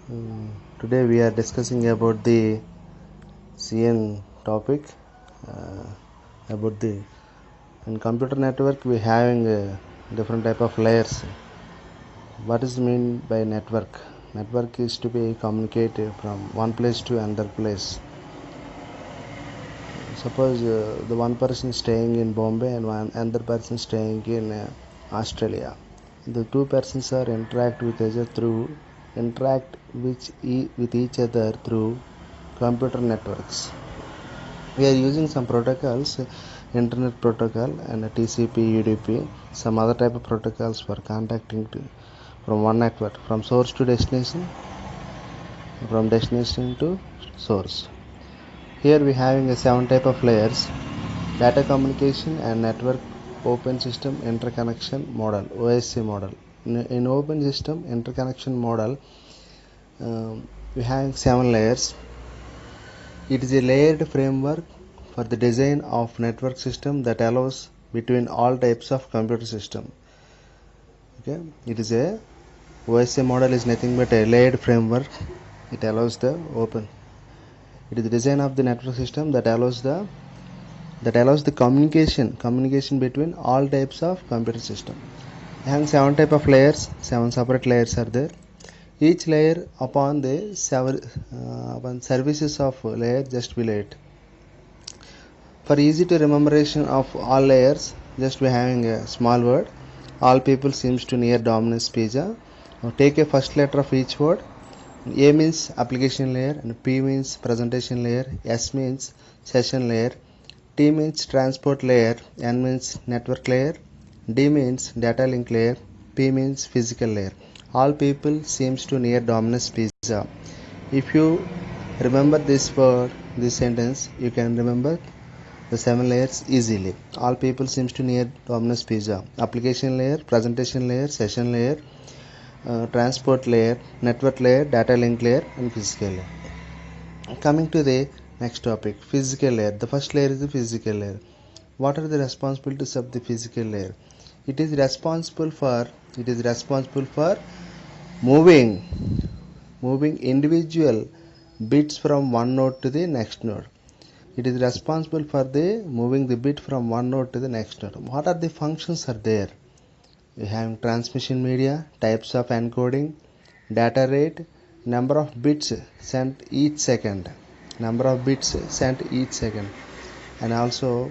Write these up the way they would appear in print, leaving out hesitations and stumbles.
Today we are discussing about the CN topic. uh, about the in computer network we having different type of layers. What is mean by network? Network is to be communicated from one place to another place. Suppose the one person staying in Bombay and one another person staying in Australia. The two persons are interact with each other through computer networks. We are using some protocols, internet protocol and TCP, UDP, some other type of protocols for contacting from one network, from source to destination, from destination to source. Here we having a 7 type of layers: data communication and network open system interconnection model, OSC model. In open system interconnection model, we have 7 layers. It is a layered framework for the design of network system that allows between all types of computer system. Okay, it is a OSA model is nothing but a layered framework. It allows the open. It is the design of the network system that allows the communication between all types of computer system. And 7 type of layers, 7 separate layers are there. Each layer upon services of layer just below it. For easy to rememoration of all layers, just be having a small word. All people seems to near dominance pizza. Now take a first letter of each word. A means application layer and P means presentation layer, S means session layer, T means transport layer, N means network layer, D means data link layer, P means physical layer. All people seems to near dominance pizza. If you remember this word, this sentence, you can remember the 7 layers easily. All people seems to near dominance pizza. Application layer, presentation layer, session layer, transport layer, network layer, data link layer and physical layer. Coming to the next topic, physical layer. The first layer is the physical layer. What are the responsibilities of the physical layer? It is responsible for moving individual bits from one node to the next node. It is responsible for the moving the bit from one node to the next node. What are the functions are there? We have transmission media, types of encoding, data rate, number of bits sent each second, and also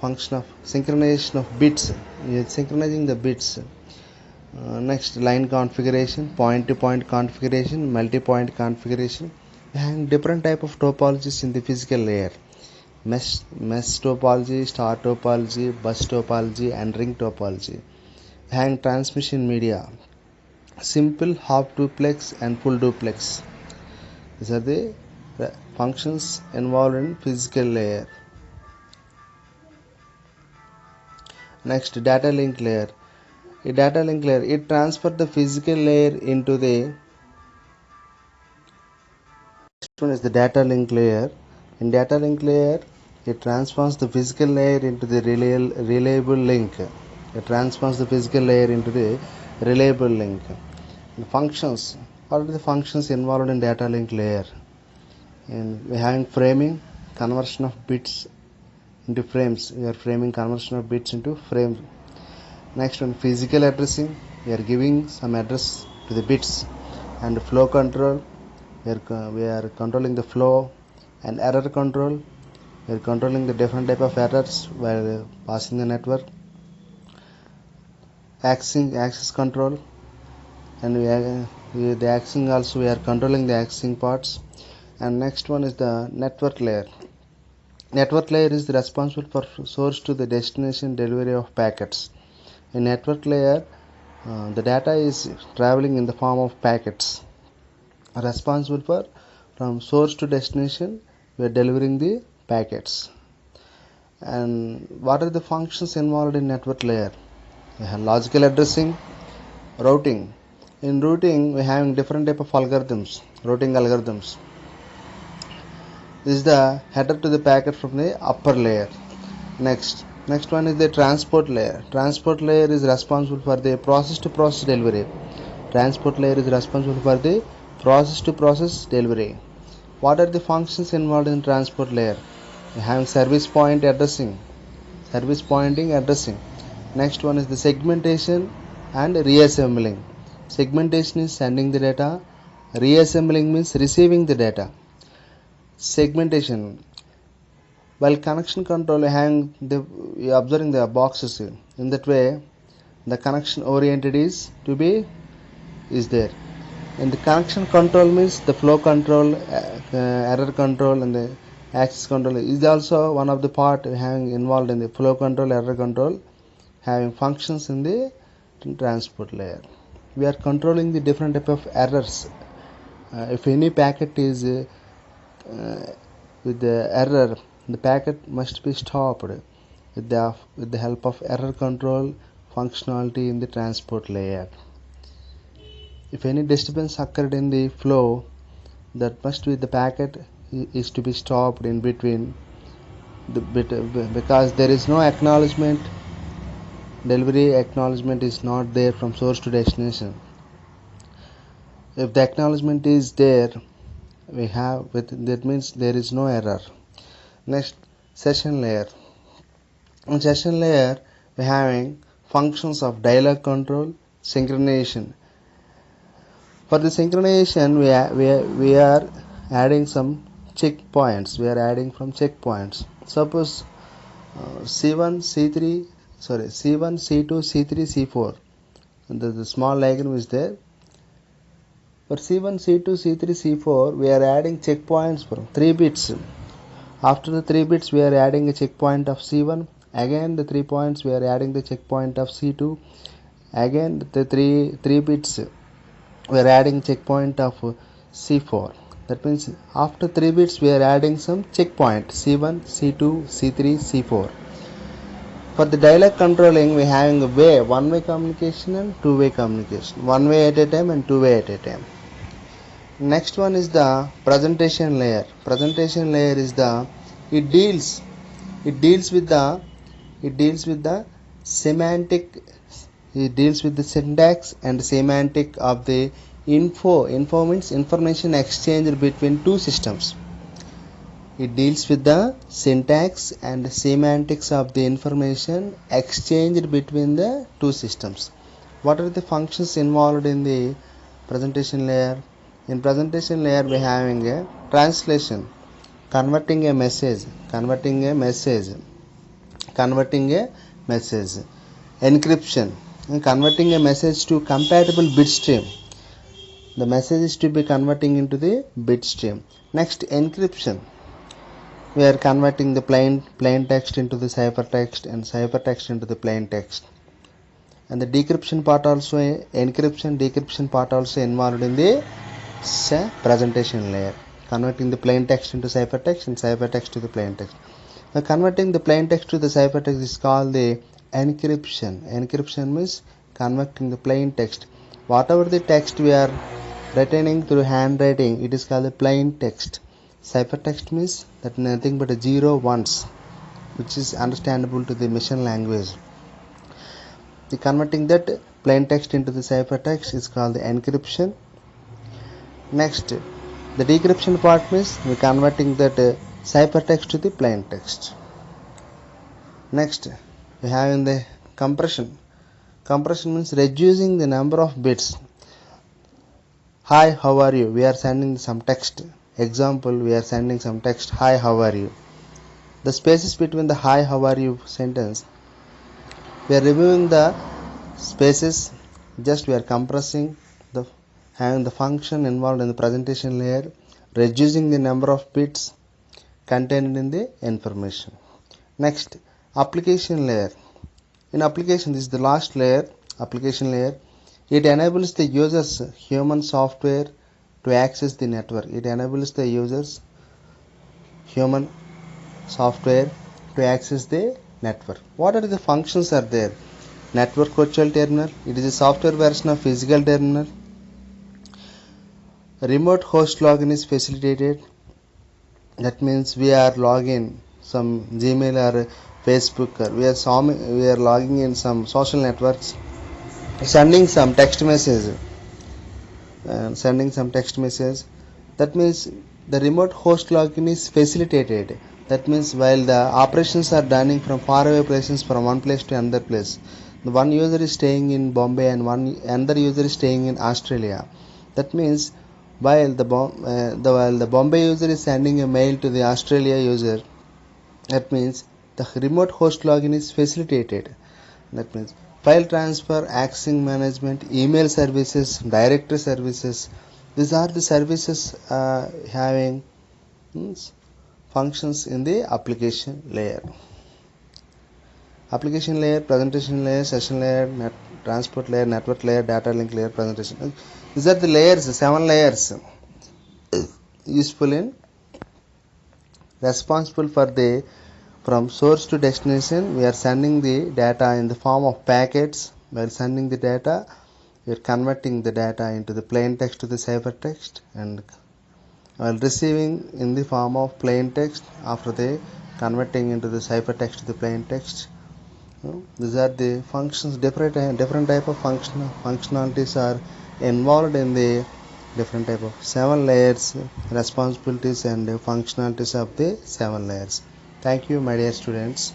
function of synchronization of bits. We are synchronizing the bits. Next, line configuration, point-to-point configuration, multi-point configuration, and different type of topologies in the physical layer. Mesh topology, star topology, bus topology and ring topology. Hang transmission media, simple half duplex and full duplex. These are the functions involved in physical layer. Next, data link layer. It transfers the physical layer into the next one is the data link layer. In data link layer, it transforms the physical layer into the reliable link. It transforms the physical layer into the reliable link. The functions. What are the functions involved in data link layer? And we are having framing, conversion of bits into frames. We are framing conversion of bits into frames. Next one, physical addressing. We are giving some address to the bits. And flow control. We are controlling the flow. And error control. We are controlling the different type of errors while passing the network. Access control. And the axing also we are controlling the axing parts. And next one is the network layer. Network layer is responsible for source to the destination delivery of packets. In network layer, the data is traveling in the form of packets. Responsible for from source to destination, we are delivering the packets. And what are the functions involved in network layer? We have logical addressing, routing. In routing, we have different type of algorithms, routing algorithms. This is the header to the packet from the upper layer. Next one is the transport layer. Transport layer is responsible for the process to process delivery. Transport layer is responsible for the process to process delivery. What are the functions involved in transport layer? We have service point addressing, service pointing addressing. Next one is the segmentation and reassembling. Segmentation is sending the data, reassembling means receiving the data. Segmentation, while connection control hang the observing the boxes in that way, the connection oriented is to be is there. And the connection control means the flow control, error control, and the access control is also one of the part having involved in the flow control, error control, having functions in the transport layer. We are controlling the different type of errors. If any packet is with the error, the packet must be stopped with the help of error control functionality in the transport layer. If any disturbance occurred in the flow, that must be the packet is to be stopped in between because there is no acknowledgement, delivery acknowledgement is not there from source to destination. If the acknowledgement is there, we have that means there is no error. Next, session layer. In session layer, we are having functions of dialog control, synchronization. For the synchronization, we are adding some checkpoints. We are adding from checkpoints. Suppose C1, C3, C1, C2, C3, C4. And the small diagram is there. For C1, C2, C3, C4, we are adding checkpoints for 3 bits. After the 3 bits, we are adding a checkpoint of C1. Again, the 3 points, we are adding the checkpoint of C2. Again, the 3 bits, we are adding checkpoint of C4. That means after 3 bits, we are adding some checkpoint C1, C2, C3, C4. For the dialog controlling, we are having a one-way communication and two-way communication. One way at a time and two way at a time. Next one is the presentation layer. Presentation layer is it deals with the semantic, it deals with the syntax and semantic of the info means information exchanged between two systems. It deals with the syntax and semantics of the information exchanged between the two systems. What are the functions involved in the presentation layer? In presentation layer, we are having a translation, converting a message, encryption, and converting a message to compatible bit stream. The message is to be converting into the bit stream. Next, encryption. We are converting the plain text into the ciphertext and ciphertext into the plain text. And the decryption part also, decryption part also involved in the presentation layer, converting the plain text into ciphertext and ciphertext to the plain text. Now, converting the plain text to the ciphertext is called the encryption. Encryption means converting the plain text. Whatever the text we are retaining through handwriting, it is called the plain text. Ciphertext means that nothing but a 0 1s, which is understandable to the machine language. The converting that plain text into the ciphertext is called the encryption. Next, the decryption part means we are converting that ciphertext to the plain text. Next, we have in the compression. Compression means reducing the number of bits. Hi, how are you? We are sending some text. Example, we are sending some text. Hi, how are you? The spaces between the hi, how are you sentence, we are removing the spaces. Just we are compressing the having the function involved in the presentation layer, reducing the number of bits contained in the information. Next, application layer. In application, this is the last layer, application layer. It enables the users human software to access the network. It enables the users human software to access the network. What are the functions are there? Network virtual terminal. It is a software version of physical terminal. Remote host login is facilitated. That means we are logging some Gmail or Facebook, or we are logging in some social networks, sending some text message. and sending some text message. That means the remote host login is facilitated. That means while the operations are done from faraway places, from one place to another place, the one user is staying in Bombay and another user is staying in Australia. That means while the Bombay user is sending a mail to the Australia user, that means the remote host login is facilitated. That means file transfer, accessing management, email services, directory services. These are the services having functions in the application layer. Application layer, presentation layer, session layer, transport layer, network layer, data link layer, presentation. These are the layers, 7 layers useful in responsible for the from source to destination. We are sending the data in the form of packets. We are sending the data, we are converting the data into the plain text to the ciphertext, and while receiving in the form of plain text after the converting into the ciphertext to the plain text. These are the functions. Different type of functionalities are involved in the different type of 7 layers responsibilities and functionalities of the 7 layers. Thank you, my dear students.